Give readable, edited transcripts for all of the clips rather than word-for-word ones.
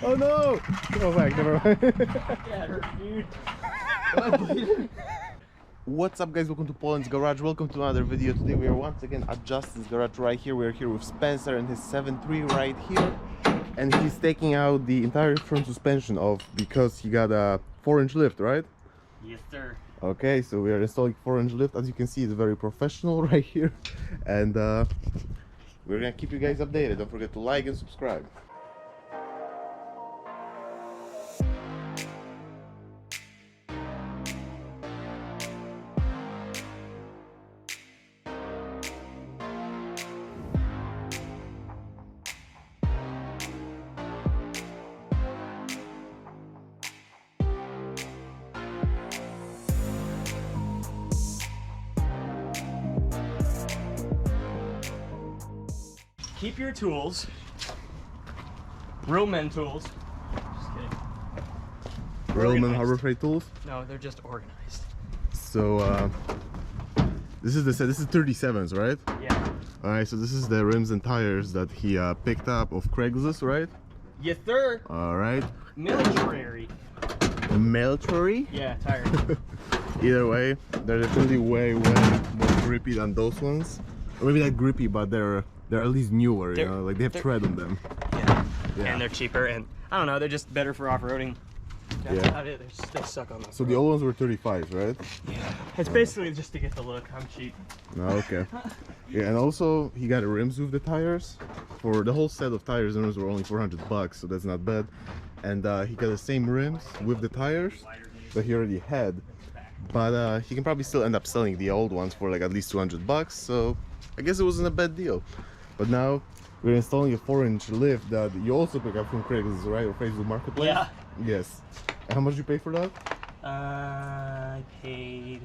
Oh no! Oh back, never mind. Yeah, it hurt, dude. Am I bleeding? What's up guys, welcome to Poland's Garage, welcome to another video. Today we are once again at Justin's garage right here. We are here with Spencer and his 7.3 right here. And he's taking out the entire front suspension off because he got a 4-inch lift, right? Yes, sir. Okay, so we are installing 4-inch lift. As you can see, it's very professional right here. And we're gonna keep you guys updated. Don't forget to like and subscribe. Keep your tools. Real men tools. Just kidding. Real men Organized. Harbor Freight tools. No, they're just organized. So this is 37's, right? Yeah. All right, so this is the rims and tires that he picked up off Craigslist, right? Yes, sir. All right. Military. Military. Yeah, tires. Either way, they're definitely way more grippy than those ones. Or maybe not grippy, but they're at least newer, you know, like they have tread on them. Yeah. Yeah. And they're cheaper, and I don't know, they're just better for off-roading. That's Yeah. about it. They suck on that. So the old ones were 35s, right? Yeah. It's basically just to get the look. I'm cheap. No, okay. Yeah, and also he got rims with the tires. For the whole set of tires and rims were only 400 bucks, so that's not bad. And he got the same rims with the tires that he already had. But he can probably still end up selling the old ones for like at least 200 bucks, so I guess it wasn't a bad deal. But now we're installing a 4-inch lift that you also pick up from Craigslist, right? Or Facebook Marketplace? Yeah. Yes. And how much did you pay for that? I paid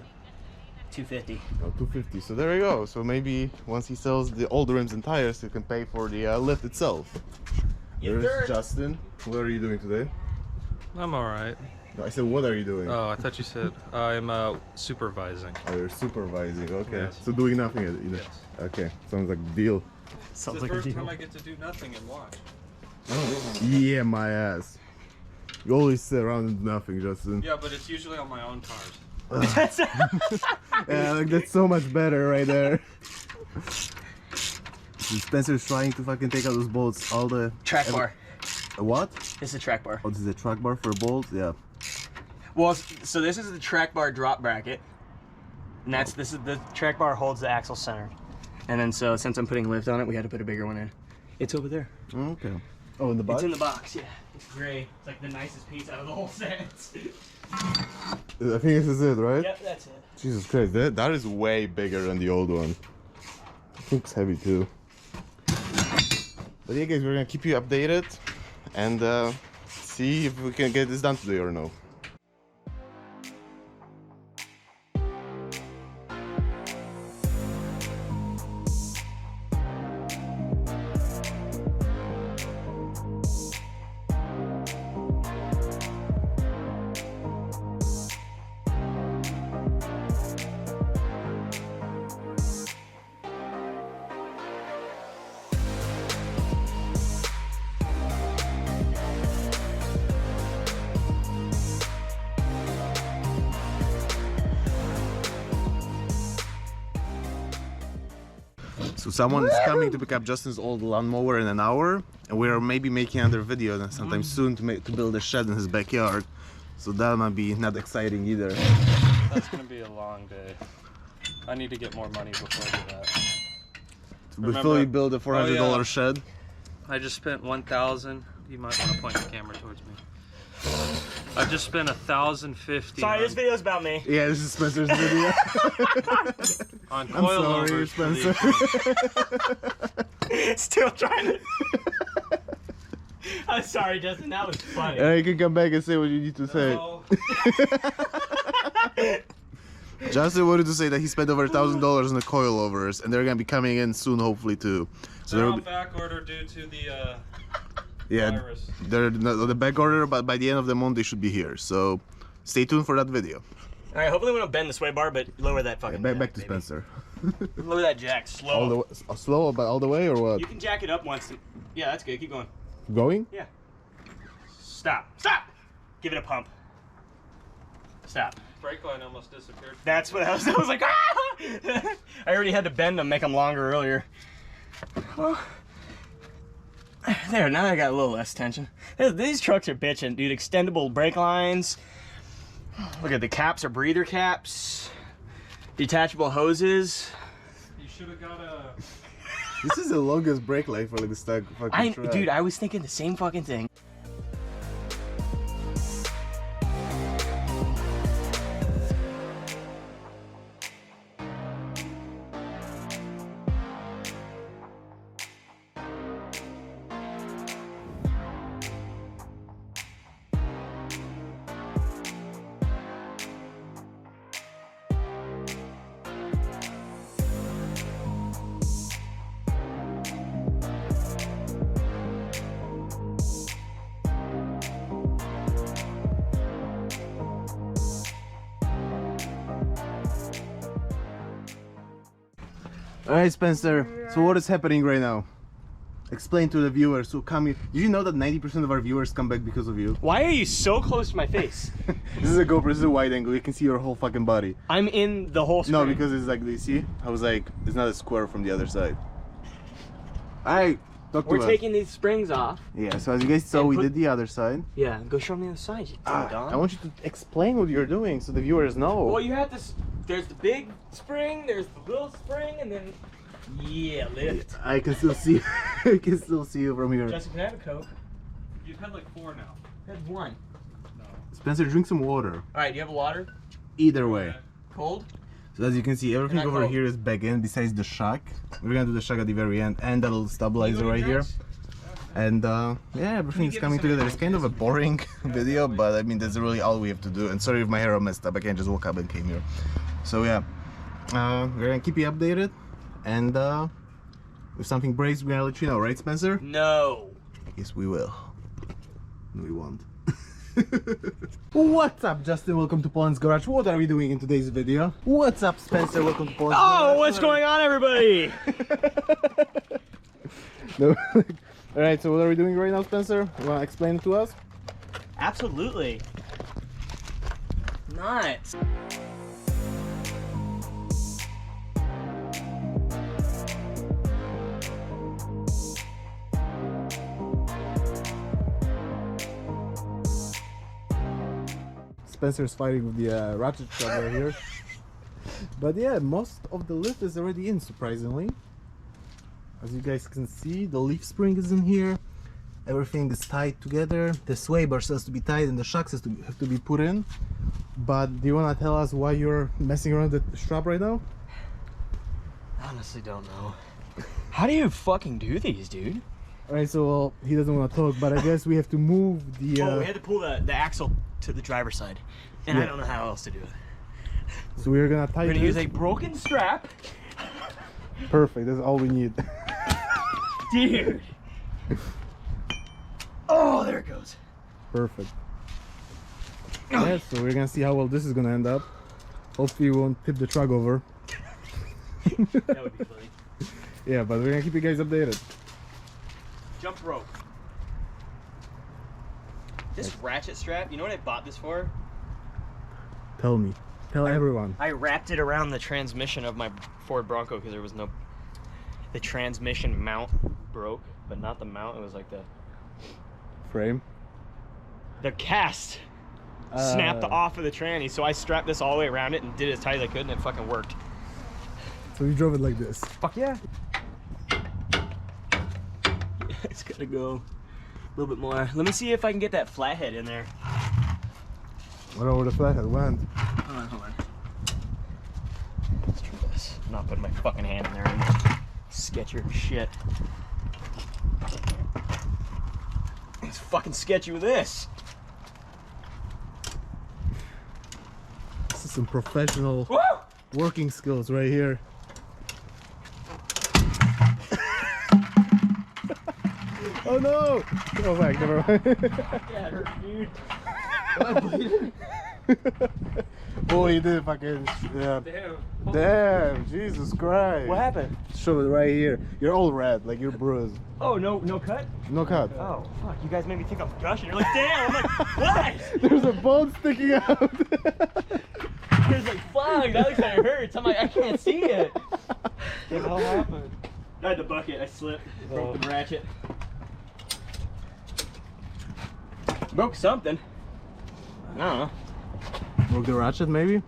$250. Oh, $250. So there you go. So maybe once he sells all the rims and tires, he can pay for the lift itself. Yes, There's sir. Justin. What are you doing today? I'm all right. No, I said, what are you doing? Oh, I thought you said I'm supervising. Oh, you're supervising. Okay. Yes. So doing nothing either. Yes. Okay. Sounds like a deal. Sounds It's like the a first deal. time I get to do nothing and watch. Yeah, my ass. You always sit around and do nothing, Justin. Yeah, but it's usually on my own cars. Yeah, like that's so much better right there. Spencer's trying to fucking take out those bolts. All the Track bar. What? This is a track bar. Oh, this is a track bar for bolts. Yeah. Well, so this is the track bar drop bracket, and this is the track bar holds the axle centered, and then so since I'm putting lift on it, we had to put a bigger one in. It's over there. Okay. Oh, in the box. It's in the box. Yeah. It's gray. It's like the nicest piece out of the whole set. I think this is it, right? Yep, that's it. Jesus Christ, that is way bigger than the old one. I think it's heavy too. But yeah, guys, we're gonna keep you updated and see if we can get this done today or no. So someone is coming to pick up Justin's old lawnmower in an hour, and we're maybe making another video then sometime soon to build a shed in his backyard. So that might be not exciting either. That's gonna be a long day. I need to get more money before I do that. Before we build a $400 Oh, yeah. shed. I just spent 1,000. You might want to point the camera towards me. I just spent 1,050. Sorry, this video's about me. Yeah, this is Spencer's video. on I'm sorry, coilovers for Spencer. Still trying to. I'm sorry, Justin. That was funny. You can come back and say what you need to say. No. Justin wanted to say that he spent over $1,000 on the coilovers, and they're gonna be coming in soon, hopefully too. So They're there will on be, back order due to the yeah, virus. they're the back order, but by the end of the month they should be here. So stay tuned for that video. All right, hopefully we don't bend the sway bar, but lower that fucking. Back jack, to baby. Spencer. Lower that jack slow. All the way, slow, but all the way or what? You can jack it up once. Yeah, that's good. Keep going. Going? Yeah. Stop. Stop! Give it a pump. Stop. Brake line almost disappeared. That's what I was like, ah! I already had to bend them, make them longer earlier. Well, there, now I got a little less tension. These trucks are bitching, dude. Extendable brake lines. Look at the caps are breather caps. Detachable hoses. You should have got a... This is the longest brake life for like this fucking truck. Dude, I was thinking the same fucking thing. Alright, Spencer, so what is happening right now? Explain to the viewers who come here. Did you know that 90% of our viewers come back because of you? Why are you so close to my face? This is a GoPro, this is a wide angle, you can see your whole fucking body. I'm in the whole screen. No, because it's like, do you see? I was like, it's not a square from the other side. Alright, talk to us. We're taking these springs off. Yeah, so as you guys saw, we did the other side. Yeah, go show them the other side, you ding-dong. I want you to explain what you're doing so the viewers know. Well, you have this. There's the big spring, there's the little spring, and then lift. I can still see. I can still see you from here. Justin, can I have a Coke? You've had like 4 now. I had one. No. Spencer, drink some water. All right, do you have a water? Either way. Cold? So as you can see, everything Not over cold. here is back in besides the shock. We're gonna do the shock at the very end and that little stabilizer right here. And yeah, everything is coming together. It's kind of a boring video, but I mean that's really all we have to do. And sorry if my hair all messed up. I can't just walk up and came here. So yeah, we're gonna keep you updated, and if something breaks, we're gonna let you know, right, Spencer? No. I guess we will. No, we won't. What's up, Justin? Welcome to Poland's Garage. What are we doing in today's video? What's up, Spencer? Welcome to Poland's Garage. Oh, what's going on, everybody? No. Alright, so what are we doing right now, Spencer? You wanna explain it to us? Absolutely. Nuts. Spencer's fighting with the ratchet strap right here. But yeah, most of the lift is already in, surprisingly. As you guys can see, the leaf spring is in here. Everything is tied together. The sway bar has to be tied and the shocks have to be put in. But do you want to tell us why you're messing around with the strap right now? Honestly, don't know. How do you fucking do these, dude? Alright, so well, he doesn't want to talk, but I guess we have to move the... Oh, we had to pull the axle to the driver's side. And Yeah. I don't know how else to do it. So we're gonna tie We're gonna this. use a broken strap. Perfect, that's all we need. Dude. Oh, there it goes. Perfect. Yeah, so we're gonna see how well this is gonna end up. Hopefully we won't tip the truck over. That would be funny. Yeah, but we're gonna keep you guys updated. Jump rope. This ratchet strap, you know what I bought this for? Tell me. Tell everyone. I wrapped it around the transmission of my Ford Bronco because there was no... The transmission mount broke, but not the mount, it was like the Frame. cast snapped off of the tranny, so I strapped this all the way around it and did it as tight as I could, and it fucking worked. So you drove it like this. Fuck yeah. It's gotta go a little bit more. Let me see if I can get that flathead in there. I don't know where the flathead went. Hold on. Let's try this. I'm not putting my fucking hand in there and sketch your shit. It's fucking sketchy with this. This is some professional Woo! working skills right here. Oh no! Go back, never mind. That hurt, dude. Am I bleeding? Oh, he did fucking. Yeah. Damn. Damn, Jesus Christ. What happened? Show it right here. You're all red, like you're bruised. Oh, no cut? No cut. Oh, fuck. You guys made me think I'm gushing. You're like, damn. I'm like, what? There's a bone sticking out. He's like, fuck, that looks like it hurts. I'm like, I can't see it. What the hell happened? I had the bucket. I slipped. Broke the ratchet. Broke something. I don't know. Broke the ratchet, maybe?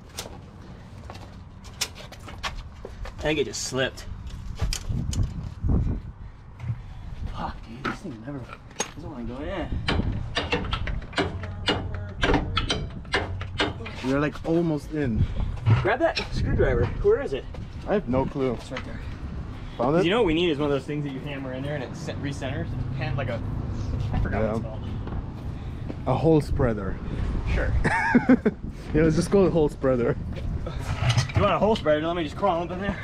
I think it just slipped. Fuck, dude, this thing never doesn't want to go in. We're like almost in. Grab that screwdriver. Where is it? I have no clue. It's right there. Found it? You know what we need is one of those things that you hammer in there and it recenters. It's kind of like a, I forgot what it's called. A hole spreader. Sure. Yeah, let's just call it hole spreader. You want a hole spreader? Let me just crawl up in there.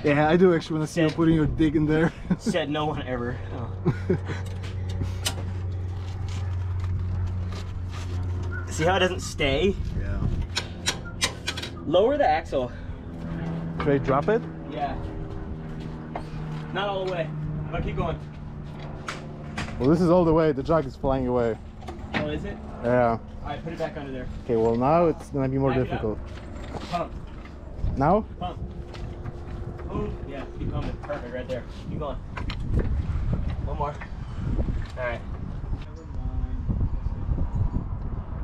Yeah, I do actually want to see you putting your dick in there. Said no one ever. Oh. See how it doesn't stay? Yeah. Lower the axle. Should I drop it? Yeah. Not all the way. But keep going. Well, this is all the way. The jug is flying away. Oh, is it? Yeah. Alright, put it back under there. Okay, well now it's gonna be more Back it up. difficult. Pump. Now? Pump. Boom. Yeah, keep pumping. Perfect, right there. Keep going. One more. Alright.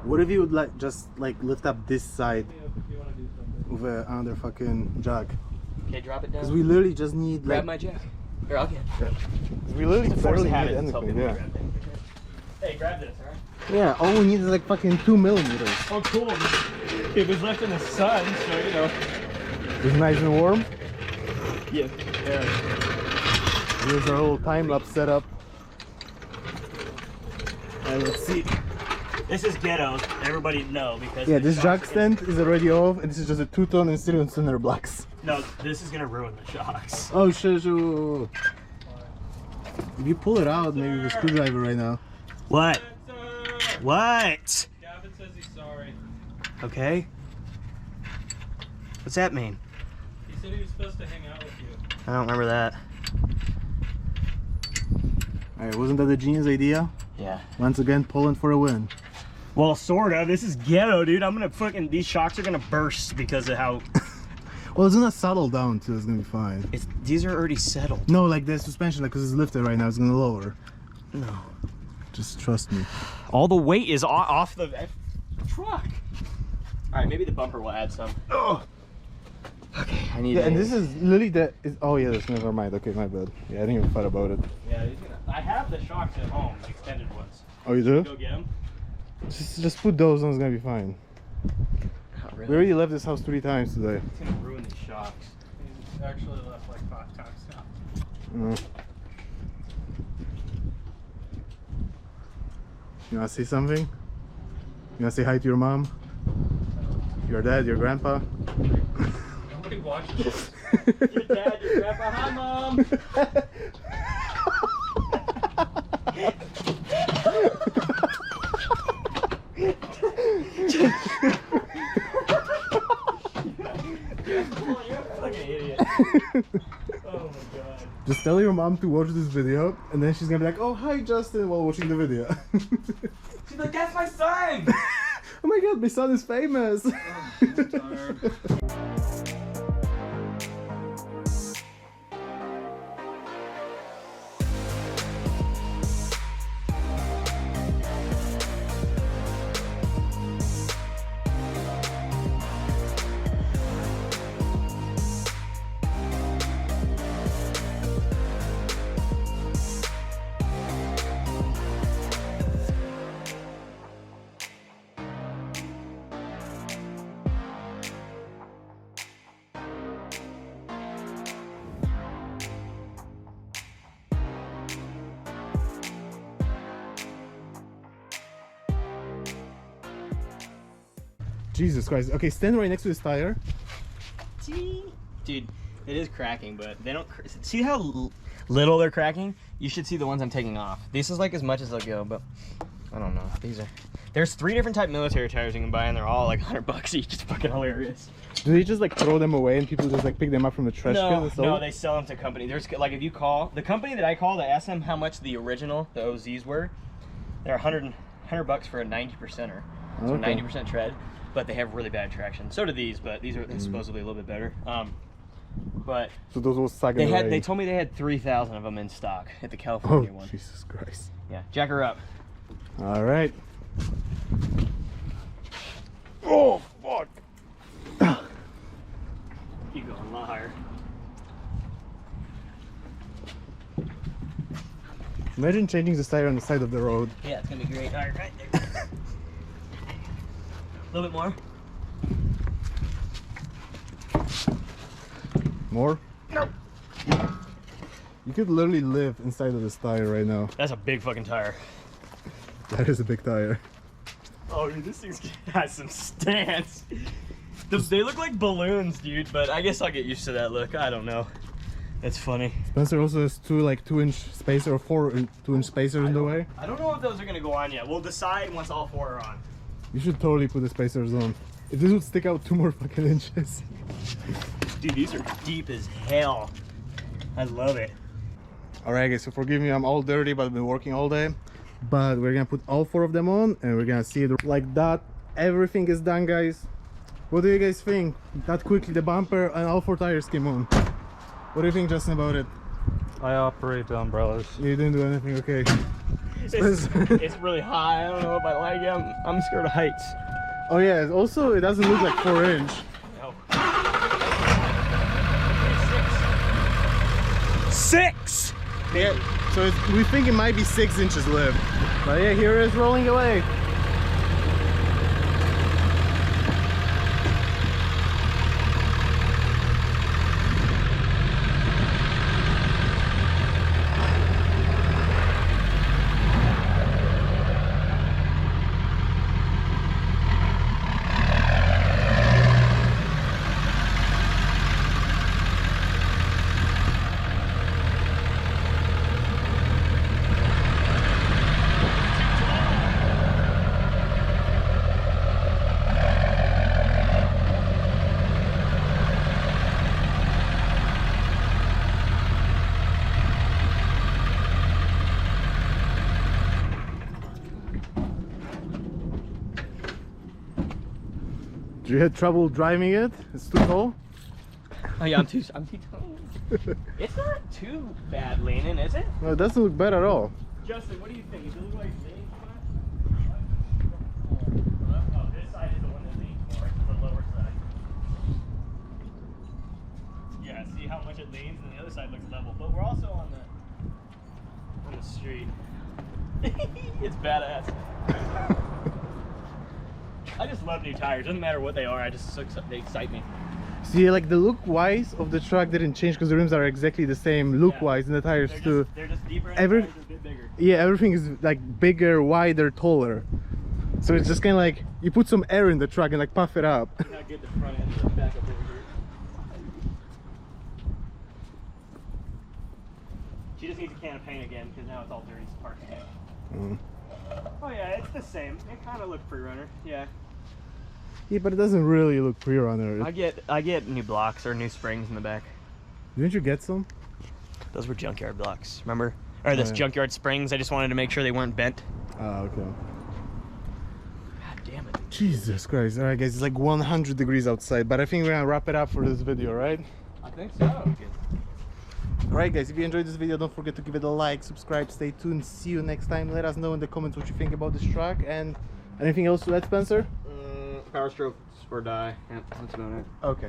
What if you would like just like lift up this side with another fucking jug? Okay, drop it Because down. we literally just need Grab like my jack. Here, I'll get it. we literally Force barely the need habit. Let's help anything. you Yeah. grab that. Hey, grab this, alright? Yeah. All we need is like fucking 2 millimeters. Oh, cool. It was left in the sun, so you know. It's nice and warm. Yeah. Here's our little time lapse setup. And let's see. This is ghetto. Everybody know because. Yeah, the this jug shocks stand is already off, and this is just a 2-ton and still in cinder blocks. No, this is gonna ruin the shocks. Oh shit! If you pull it out, maybe with a screwdriver right now. What? What? Gavin says he's sorry. Okay. What's that mean? He said he was supposed to hang out with you. I don't remember that. Alright, wasn't that a genius idea? Yeah. Once again, Poland for a win. Well, sort of. This is ghetto, dude. I'm gonna fucking. These shocks are gonna burst because of how. Well, it's gonna settle down too. It's gonna be fine. These are already settled. No, like the suspension, like because it's lifted right now, it's gonna lower. No. Just trust me. All the weight is off the truck. All right, maybe the bumper will add some. Oh. Okay, I need. Yeah, and this is literally the. Oh yeah, that's never mind. Okay, my bad. Yeah, I didn't even thought about it. Yeah, I have the shocks at home, the extended ones. Oh, you do? Go get them. Just put those on. It's gonna be fine. Not We really. already left this house 3 times today. It's gonna ruin these shocks. He's actually left like 5 times now. You wanna say something? You wanna say hi to your mom? Your dad, your grandpa? Nobody watches this. Your dad, your grandpa, hi mom. You're a fucking idiot. Oh my god. Just tell your mom to watch this video, and then she's gonna be like, "Oh, hi, Justin," while watching the video. She's like, that's my son! Oh my god, my son is famous! I'm tired. Jesus Christ. Okay, stand right next to this tire. Dude, it is cracking, but they don't. See how little they're cracking? You should see the ones I'm taking off. This is like as much as they'll go, but I don't know. There's 3 different type military tires you can buy, and they're all like $100 each. It's fucking hilarious. Do they just like throw them away and people just like pick them up from the trash can and sell No, them? they sell them to company. There's like, if you call the company that I called, I asked them how much the original, the OZs were. They're $100 for a 90%er, so Okay. 90% tread, but they have really bad traction. So do these, but these are supposedly a little bit better. But So those will suck it away. they told me they had 3,000 of them in stock at the Oh, California one. Jesus Christ. Yeah, jack her up. All right. Oh, fuck. Keep going a lot higher. Imagine changing this tire on the side of the road. Yeah, it's gonna be great. All right, right there. A little bit more. More? Nope. You could literally live inside of this tire right now. That's a big fucking tire. That is a big tire. Oh, dude, this thing's got some stance. They look like balloons, dude, but I guess I'll get used to that look. I don't know. That's funny. Spencer also has 2 like 2-inch spacer or 4 2-inch spacer in the way. I don't know if those are gonna go on yet. We'll decide once all 4 are on. You should totally put the spacers on. If this would stick out 2 more fucking inches. Dude, these are deep as hell. I love it. Alright guys, so forgive me, I'm all dirty, but I've been working all day. But we're gonna put all 4 of them on and we're gonna see it like that. Everything is done, guys. What do you guys think? That quickly the bumper and all 4 tires came on. What do you think, Justin, about it? I operate the umbrellas. You didn't do anything, okay. It's really high. I don't know if I like it. I'm scared of heights. Oh yeah, also it doesn't look like 4-inch. No. 6. Yeah, so we think it might be 6 inches lift. But yeah, here it is rolling away. Do you have trouble driving it? It's too tall? Oh yeah, I'm too tall. It's not too bad leaning, is it? No, it doesn't look bad at all. Justin, what do you think? Does it look like it's leaning too much? Oh, this side is the one that leans more, it's the lower side. Yeah, see how much it leans, and the other side looks level. But we're also on the street. It's badass. I just love new tires. Doesn't matter what they are. They excite me. See, like the look wise of the truck didn't change because the rims are exactly the same look wise, and the tires too. They're just deeper and Every- the tires are a bit bigger. Yeah, everything is like bigger, wider, taller. So it's just kind of like you put some air in the truck and like puff it up. Look how good the front end is. Back up over here. She just needs a can of paint again because now it's all dirty. It's parking. Oh yeah, it's the same. It kind of looked pre-runner. Yeah. Yeah, but it doesn't really look pre-runner. I get new blocks or new springs in the back. Didn't you get some? Those were junkyard blocks, remember? Or this yeah. junkyard springs. I just wanted to make sure they weren't bent. Oh, okay. God damn it. Jesus Christ. Alright guys, it's like 100 degrees outside, but I think we're gonna wrap it up for this video, right? I think so. Alright guys, if you enjoyed this video, don't forget to give it a like, subscribe, stay tuned, see you next time. Let us know in the comments what you think about this truck, and anything else to add, Spencer? POWERSTROKE FORD die. Yep, that's about it. Okay.